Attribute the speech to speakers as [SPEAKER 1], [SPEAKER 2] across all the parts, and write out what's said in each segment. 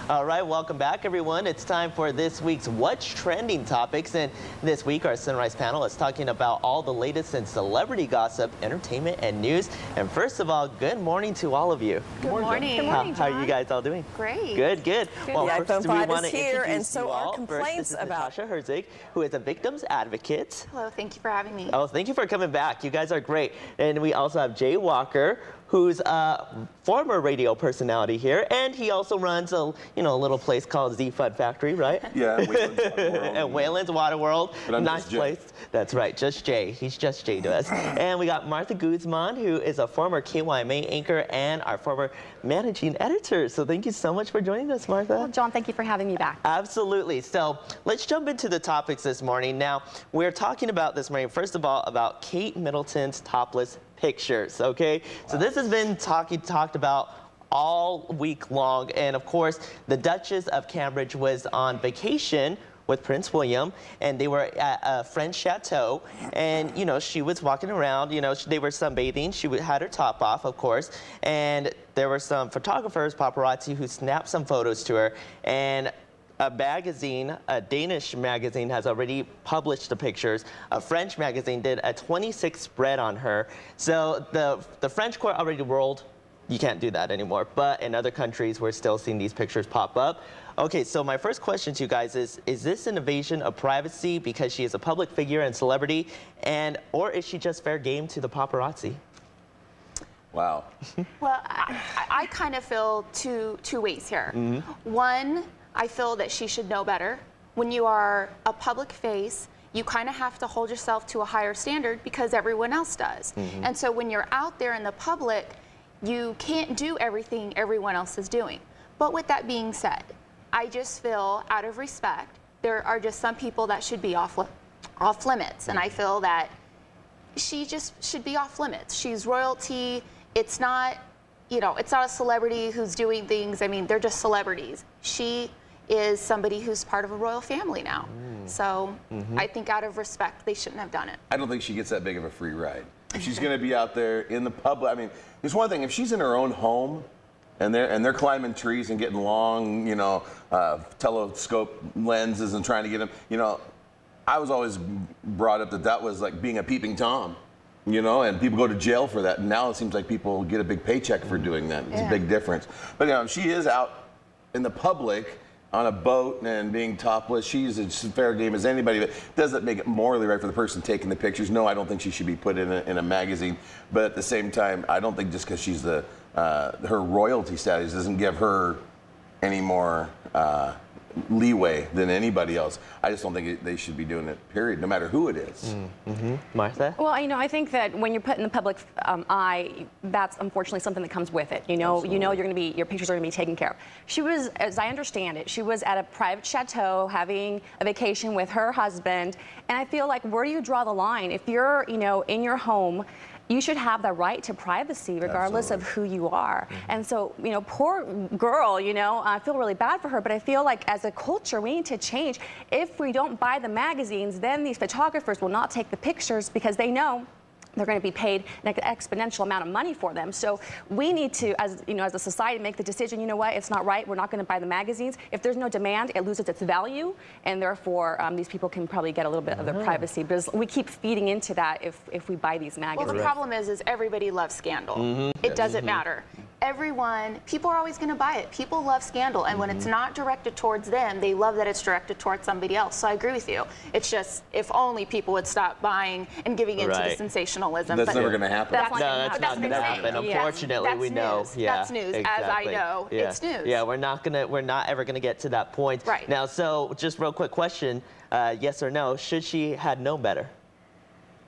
[SPEAKER 1] All right, welcome back, everyone. It's time for this week's What's Trending topics. And this week, our Sunrise panel is talking about all the latest in celebrity gossip, entertainment, and news. And first of all, good morning to all of you.
[SPEAKER 2] Good morning.
[SPEAKER 3] Good morning,
[SPEAKER 1] How are you guys all doing?
[SPEAKER 2] Great.
[SPEAKER 1] Good, good. Well,
[SPEAKER 3] the
[SPEAKER 1] first,
[SPEAKER 3] iPhone
[SPEAKER 1] we
[SPEAKER 3] 5
[SPEAKER 1] want
[SPEAKER 3] is
[SPEAKER 1] to
[SPEAKER 3] here,
[SPEAKER 1] introduce
[SPEAKER 3] and so
[SPEAKER 1] you
[SPEAKER 3] are
[SPEAKER 1] all.
[SPEAKER 3] complaints
[SPEAKER 1] First, this is
[SPEAKER 3] about...
[SPEAKER 1] Natasha Herzig, who is a victim's advocate.
[SPEAKER 2] Hello, thank you for having me.
[SPEAKER 1] Oh, thank you for coming back. You guys are great. And we also have Jay Walker, who's a former radio personality here, and he also runs a little place called Z Fun Factory, right?
[SPEAKER 4] Yeah, Wayland's Waterworld.
[SPEAKER 1] And Wayland's Waterworld.
[SPEAKER 4] But I'm
[SPEAKER 1] nice
[SPEAKER 4] just Jay.
[SPEAKER 1] place. That's right, just Jay. He's just Jay to us. And we got Martha Guzman, who is a former KYMA anchor and our former managing editor. So thank you so much for joining us, Martha.
[SPEAKER 5] Well, John, thank you for having me back.
[SPEAKER 1] Absolutely. So let's jump into the topics this morning. Now, we're talking about this morning, first of all, about Kate Middleton's topless pictures, okay? Wow. So this has been talked about all week long, and of course, the Duchess of Cambridge was on vacation with Prince William, and they were at a French chateau, and she was walking around, they were sunbathing, she had her top off, of course, and there were some photographers, paparazzi, who snapped some photos to her, and a magazine, a Danish magazine, has already published the pictures. A French magazine did a 26 spread on her. So the French court already ruled you can't do that anymore. But in other countries, we're still seeing these pictures pop up. Okay, so my first question to you guys is this an invasion of privacy because she is a public figure and celebrity, or is she just fair game to the paparazzi?
[SPEAKER 4] Wow.
[SPEAKER 2] Well, I kind of feel two ways here.
[SPEAKER 1] Mm-hmm.
[SPEAKER 2] One, I feel that she should know better. When you are a public face, you kind of have to hold yourself to a higher standard because everyone else does.
[SPEAKER 1] Mm-hmm.
[SPEAKER 2] And so when you're out there in the public, you can't do everything everyone else is doing. But with that being said, I just feel, out of respect, there are just some people that should be off limits. And I feel that she just should be off limits. She's royalty. It's not, it's not a celebrity who's doing things. I mean, they're just celebrities. She is somebody who's part of a royal family now. So I think out of respect, they shouldn't have done it.
[SPEAKER 4] I don't think she gets that big of a free ride. If she's going to be out there in the public, I mean, there's one thing, if she's in her own home and they're climbing trees and getting long, telescope lenses and trying to get them, I was always brought up that was like being a peeping Tom. And people go to jail for that. And now it seems like people get a big paycheck for doing that. It's a big difference. But if she is out in the public on a boat and being topless, she's as fair game as anybody. But does that make it morally right for the person taking the pictures? No, I don't think she should be put in a magazine. But at the same time, I don't think just because she's her royalty status doesn't give her any more leeway than anybody else. I just don't think they should be doing it, period, no matter who it is.
[SPEAKER 1] Martha?
[SPEAKER 5] Well, I think that when you're put in the public eye, that's unfortunately something that comes with it. Your pictures are going to be taken care of. She was, as I understand it, she was at a private chateau having a vacation with her husband, and I feel like, where do you draw the line? If you're, in your home, you should have the right to privacy regardless of who you are. And so, poor girl, I feel really bad for her, but I feel like as a culture, we need to change. If we don't buy the magazines, then these photographers will not take the pictures because they know they're going to be paid an exponential amount of money for them. So we need to, as a society, make the decision, it's not right, we're not going to buy the magazines. If there's no demand, it loses its value, and therefore these people can probably get a little bit of their privacy. But we keep feeding into that if we buy these magazines.
[SPEAKER 2] Well, the problem is everybody loves scandal. It doesn't matter. People are always going to buy it. People love scandal, and when it's not directed towards them, they love that it's directed towards somebody else. So I agree with you. It's just, if only people would stop buying and giving into the sensationalism.
[SPEAKER 4] That's never going to happen.
[SPEAKER 1] That's not going to happen. Unfortunately, we know.
[SPEAKER 2] News. That's news. Exactly. As I know, it's news.
[SPEAKER 1] Yeah, we're not ever going to get to that point.
[SPEAKER 2] Right.
[SPEAKER 1] Now, so just real quick question, yes or no, should she had known better?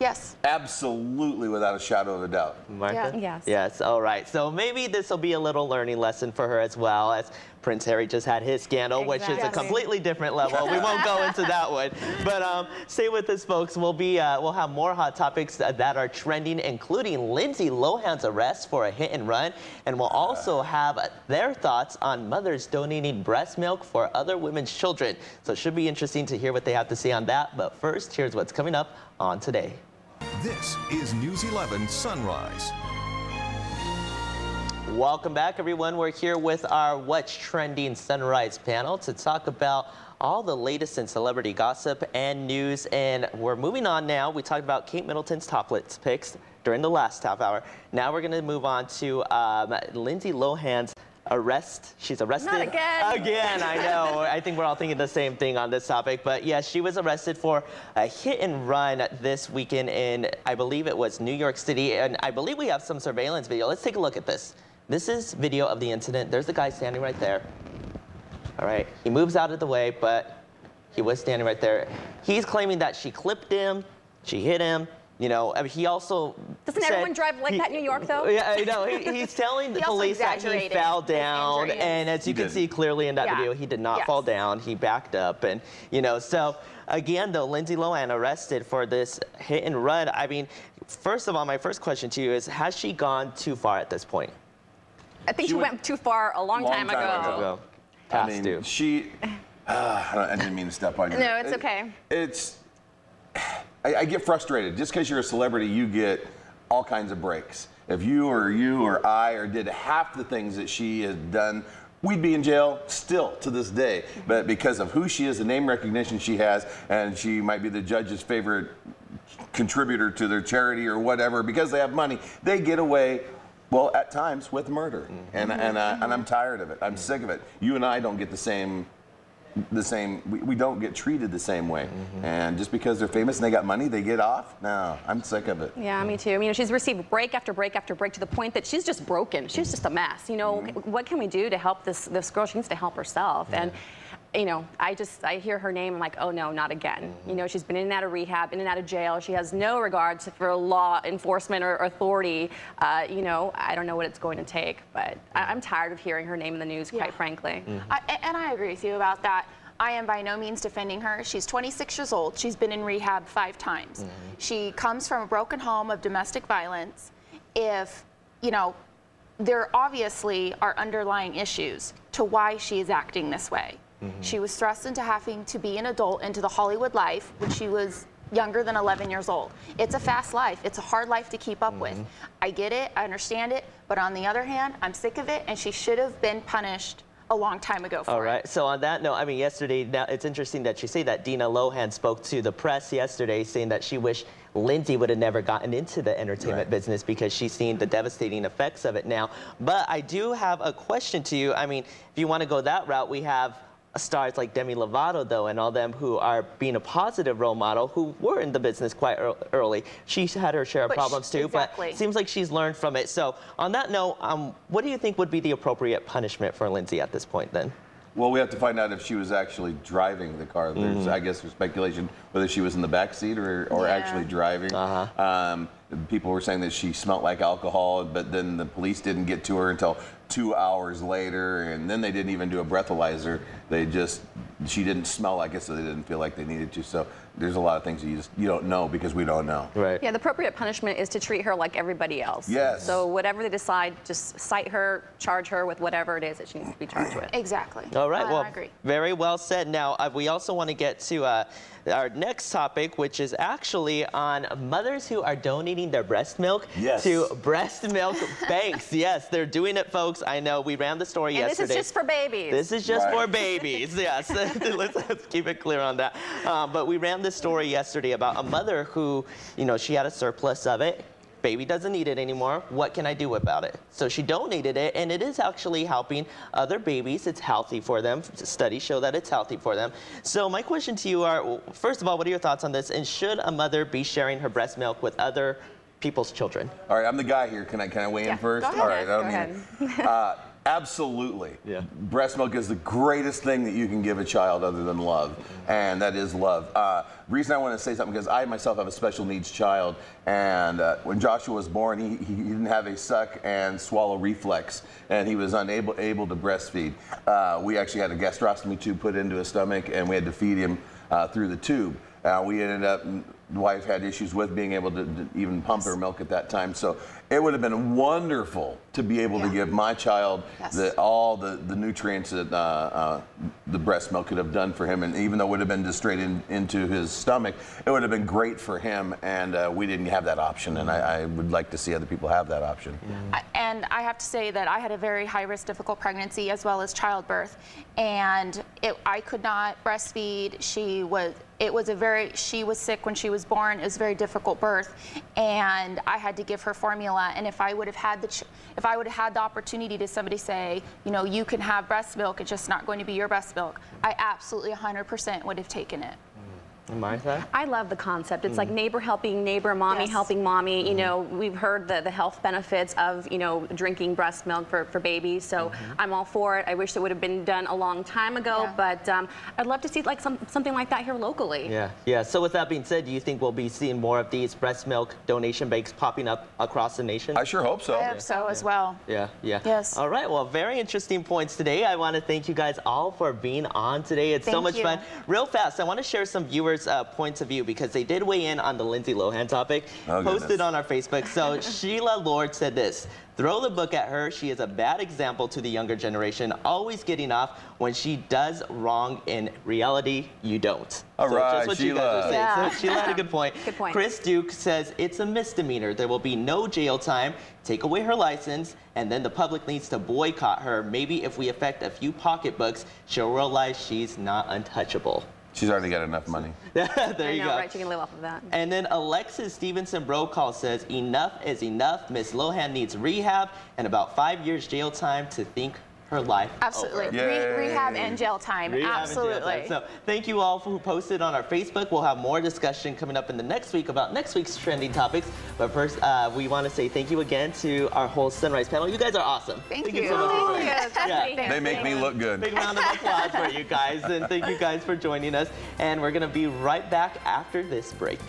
[SPEAKER 2] Yes.
[SPEAKER 4] Absolutely, without a shadow of a doubt.
[SPEAKER 1] Martha?
[SPEAKER 5] Yeah. Yes.
[SPEAKER 1] Yes, all right. So maybe this will be a little learning lesson for her as well, as Prince Harry just had his scandal, which is a completely different level. We won't go into that one. But stay with us, folks. We'll have more hot topics that are trending, including Lindsay Lohan's arrest for a hit and run. And we'll also have their thoughts on mothers donating breast milk for other women's children. So it should be interesting to hear what they have to say on that. But first, here's what's coming up on Today.
[SPEAKER 6] This is News 11 Sunrise.
[SPEAKER 1] Welcome back, everyone. We're here with our What's Trending Sunrise panel to talk about all the latest in celebrity gossip and news. And we're moving on now. We talked about Kate Middleton's topless pics during the last half hour. Now we're going to move on to Lindsay Lohan's arrest. She's arrested.
[SPEAKER 5] Not again.
[SPEAKER 1] Again, I know. I think we're all thinking the same thing on this topic. But yeah, she was arrested for a hit and run this weekend in, I believe it was New York City. And I believe we have some surveillance video. Let's take a look at this. This is video of the incident. There's the guy standing right there. All right. He moves out of the way, but he was standing right there. He's claiming that she clipped him, she hit him. You know, I mean, he also
[SPEAKER 5] doesn't everyone drive like that in New York, though?
[SPEAKER 1] Yeah, I know. He's telling the police that he fell down, and as you can see clearly in that video, he did not fall down. He backed up, and you know. So again, though, Lindsay Lohan arrested for this hit and run. I mean, first of all, my first question to you is: has she gone too far at this point?
[SPEAKER 5] I think she went too far a long time ago.
[SPEAKER 4] I mean, I didn't mean to step on you.
[SPEAKER 5] No, it's okay.
[SPEAKER 4] I get frustrated. Just because you're a celebrity, you get all kinds of breaks. If you or I did half the things that she has done, we'd be in jail still to this day. But because of who she is, the name recognition she has, and she might be the judge's favorite contributor to their charity or whatever, because they have money, they get away, well, at times with murder. And I'm tired of it. I'm sick of it. You and I don't get the same, we don't get treated the same way. And just because they're famous and they got money, they get off? No, I'm sick of it.
[SPEAKER 5] Yeah, me too. I mean, she's received break after break after break to the point that she's just broken. She's just a mess. You know, what can we do to help this girl? She needs to help herself. And you know, I hear her name, I'm like, oh no, not again. You know, she's been in and out of rehab, in and out of jail. She has no regard for law enforcement or authority. You know, I don't know what it's going to take, but I'm tired of hearing her name in the news, quite frankly.
[SPEAKER 2] And I agree with you about that. I am by no means defending her. She's 26 years old. She's been in rehab 5 times. She comes from a broken home of domestic violence. If, you know, there obviously are underlying issues to why she is acting this way. She was thrust into having to be an adult into the Hollywood life when she was younger than 11 years old. It's a fast life. It's a hard life to keep up with. I get it. I understand it. But on the other hand, I'm sick of it, and she should have been punished a long time ago for it.
[SPEAKER 1] All right. So on that note, I mean, yesterday, now it's interesting that you say that Dina Lohan spoke to the press yesterday saying that she wished Lindsay would have never gotten into the entertainment business because she's seen the devastating effects of it now. But I do have a question to you. I mean, if you want to go that route, we have stars like Demi Lovato, though, and all them who are being a positive role model who were in the business quite early. She's had her share of problems too, but it seems like she's learned from it. So on that note, what do you think would be the appropriate punishment for Lindsay at this point then?
[SPEAKER 4] Well, we have to find out if she was actually driving the car. There's, I guess, there's speculation whether she was in the back seat or actually driving. People were saying that she smelled like alcohol, but then the police didn't get to her until 2 hours later, and then they didn't even do a breathalyzer. She didn't smell like it, so they didn't feel like they needed to. So there's a lot of things that you don't know because we don't know.
[SPEAKER 1] Right.
[SPEAKER 5] Yeah, the appropriate punishment is to treat her like everybody else.
[SPEAKER 4] Yes.
[SPEAKER 5] So whatever they decide, just cite her, charge her with whatever it is that she needs to be charged with.
[SPEAKER 2] Exactly.
[SPEAKER 1] All right. Well,
[SPEAKER 2] I agree.
[SPEAKER 1] Very well said. Now, we also want to get to our next topic, which is actually on mothers who are donating their breast milk to breast milk banks. Yes, they're doing it, folks. I know. We ran the story yesterday.
[SPEAKER 5] And this is just for babies.
[SPEAKER 1] This is just for babies. Yes. Let's keep it clear on that. But we ran this story yesterday about a mother who, you know, she had a surplus of it. Baby doesn't need it anymore. What can I do about it? So she donated it, and it is actually helping other babies. It's healthy for them. Studies show that it's healthy for them. So my question to you are, first of all, what are your thoughts on this? And should a mother be sharing her breast milk with other people's children?
[SPEAKER 4] All right, I'm the guy here. Can I weigh in first?
[SPEAKER 5] Go ahead.
[SPEAKER 4] All right,
[SPEAKER 5] Go ahead.
[SPEAKER 4] Absolutely. Breast milk is the greatest thing that you can give a child other than love, and that is love. Reason I want to say something because I myself have a special needs child, and when Joshua was born, he didn't have a suck and swallow reflex, and he was unable to breastfeed. We actually had a gastrostomy tube put into his stomach, and we had to feed him through the tube. We ended up, the wife had issues with being able to even pump her milk at that time. So it would have been wonderful to be able to give my child all the nutrients that the breast milk could have done for him. And even though it would have been just straight into his stomach, it would have been great for him. And we didn't have that option. And I would like to see other people have that option.
[SPEAKER 2] And I have to say that I had a very high-risk, difficult pregnancy as well as childbirth. And I could not breastfeed. She was sick when she was born. It was a very difficult birth, and I had to give her formula. And if I would have had the opportunity to somebody say, you know, you can have breast milk, it's just not going to be your breast milk, I absolutely 100% would have taken it.
[SPEAKER 1] Martha?
[SPEAKER 5] I love the concept. It's like neighbor helping neighbor, mommy helping mommy. You know, we've heard the health benefits of, you know, drinking breast milk for babies. So I'm all for it. I wish it would have been done a long time ago, but I'd love to see like something like that here locally.
[SPEAKER 1] Yeah. So with that being said, do you think we'll be seeing more of these breast milk donation banks popping up across the nation?
[SPEAKER 4] I sure hope so.
[SPEAKER 2] I hope so as well.
[SPEAKER 1] Yeah.
[SPEAKER 2] Yes.
[SPEAKER 1] All right. Well, very interesting points today. I want to thank you guys all for being on today. It's so much fun. Real fast, I want to share some viewers' points of view because they did weigh in on the Lindsay Lohan topic, posted on our Facebook. So Sheila Lord said this: throw the book at her. She is a bad example to the younger generation, always getting off when she does wrong. In reality, you don't.
[SPEAKER 4] All right,
[SPEAKER 1] just what
[SPEAKER 4] Sheila.
[SPEAKER 1] You guys are saying. So Sheila had a good point.
[SPEAKER 5] Good point.
[SPEAKER 1] Chris Duke says it's a misdemeanor. There will be no jail time. Take away her license, and then the public needs to boycott her. Maybe if we affect a few pocketbooks, she'll realize she's not untouchable.
[SPEAKER 4] She's already got enough money.
[SPEAKER 1] There you go.
[SPEAKER 5] Right? She can live off of that.
[SPEAKER 1] And then Alexis Stevenson Brokaw says, enough is enough. Miss Lohan needs rehab and about 5 years jail time to think her life
[SPEAKER 2] Absolutely.
[SPEAKER 1] over.
[SPEAKER 2] Rehab and jail time. Absolutely.
[SPEAKER 1] So thank you all who posted on our Facebook. We'll have more discussion coming up in the next week about next week's trending topics. But first, we want to say thank you again to our whole Sunrise panel. You guys are awesome.
[SPEAKER 2] Thank
[SPEAKER 1] you so much.
[SPEAKER 4] They make me look good.
[SPEAKER 1] Big round of applause for you guys. And thank you guys for joining us. And we're going to be right back after this break.